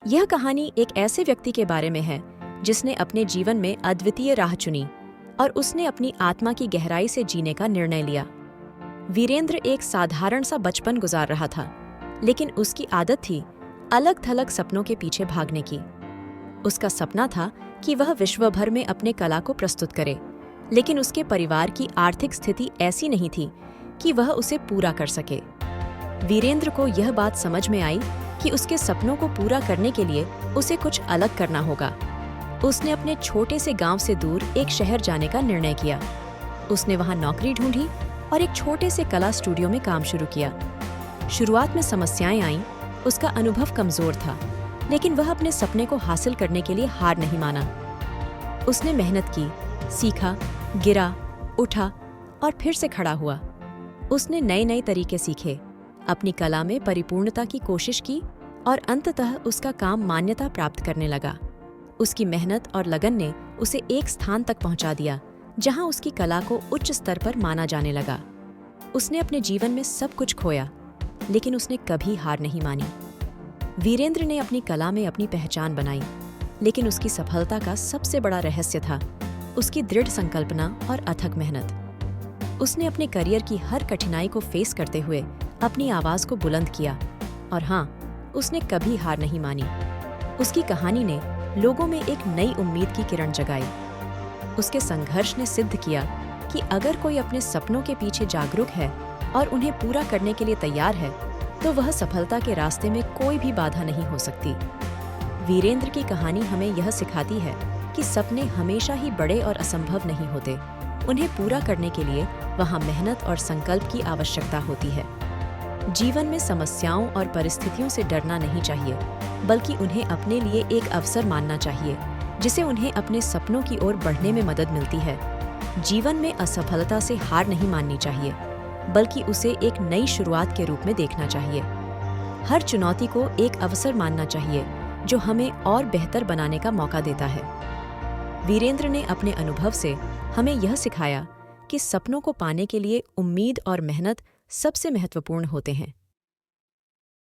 यह कहानी एक ऐसे व्यक्ति के बारे में है जिसने अपने जीवन में अद्वितीय राह चुनी और उसने अपनी आत्मा की गहराई से जीने का निर्णय लिया। वीरेंद्र एक साधारण सा बचपन गुजार रहा था, लेकिन उसकी आदत थी अलग थलग सपनों के पीछे भागने की। उसका सपना था कि वह विश्व भर में अपने कला को प्रस्तुत करे, लेकिन उसके परिवार की आर्थिक स्थिति ऐसी नहीं थी कि वह उसे पूरा कर सके। वीरेंद्र को यह बात समझ में आई कि उसके सपनों को पूरा करने के लिए उसे कुछ अलग करना होगा। उसने अपने छोटे से गांव से दूर एक शहर जाने का निर्णय किया। उसने वहां नौकरी ढूंढी और एक छोटे से कला स्टूडियो में काम शुरू किया। शुरुआत में समस्याएं आईं, उसका अनुभव कमजोर था, लेकिन वह अपने सपने को हासिल करने के लिए हार नहीं माना। उसने मेहनत की, सीखा, गिरा, उठा और फिर से खड़ा हुआ। उसने नए तरीके सीखे, अपनी कला में परिपूर्णता की कोशिश की और अंततः उसका काम मान्यता प्राप्त करने लगा। उसकी मेहनत और लगन ने उसे एक स्थान तक पहुंचा दिया जहां उसकी कला को उच्च स्तर पर माना जाने लगा। उसने अपने जीवन में सब कुछ खोया, लेकिन उसने कभी हार नहीं मानी। वीरेंद्र ने अपनी कला में अपनी पहचान बनाई, लेकिन उसकी सफलता का सबसे बड़ा रहस्य था उसकी दृढ़ संकल्पना और अथक मेहनत। उसने अपने करियर की हर कठिनाई को फेस करते हुए अपनी आवाज को बुलंद किया और हाँ, उसने कभी हार नहीं मानी। उसकी कहानी ने लोगों में एक नई उम्मीद की किरण जगाई। उसके संघर्ष ने सिद्ध किया कि अगर कोई अपने सपनों के पीछे जागरूक है और उन्हें पूरा करने के लिए तैयार है, तो वह सफलता के रास्ते में कोई भी बाधा नहीं हो सकती। वीरेंद्र की कहानी हमें यह सिखाती है कि सपने हमेशा ही बड़े और असंभव नहीं होते। उन्हें पूरा करने के लिए वहाँ मेहनत और संकल्प की आवश्यकता होती है। जीवन में समस्याओं और परिस्थितियों से डरना नहीं चाहिए, बल्कि उन्हें अपने लिए एक अवसर मानना चाहिए जिसे उन्हें अपने सपनों की ओर बढ़ने में मदद मिलती है। जीवन में असफलता से हार नहीं माननी चाहिए, बल्कि उसे एक नई शुरुआत के रूप में देखना चाहिए। हर चुनौती को एक अवसर मानना चाहिए जो हमें और बेहतर बनाने का मौका देता है। वीरेंद्र ने अपने अनुभव से हमें यह सिखाया कि सपनों को पाने के लिए उम्मीद और मेहनत सबसे महत्वपूर्ण होते हैं।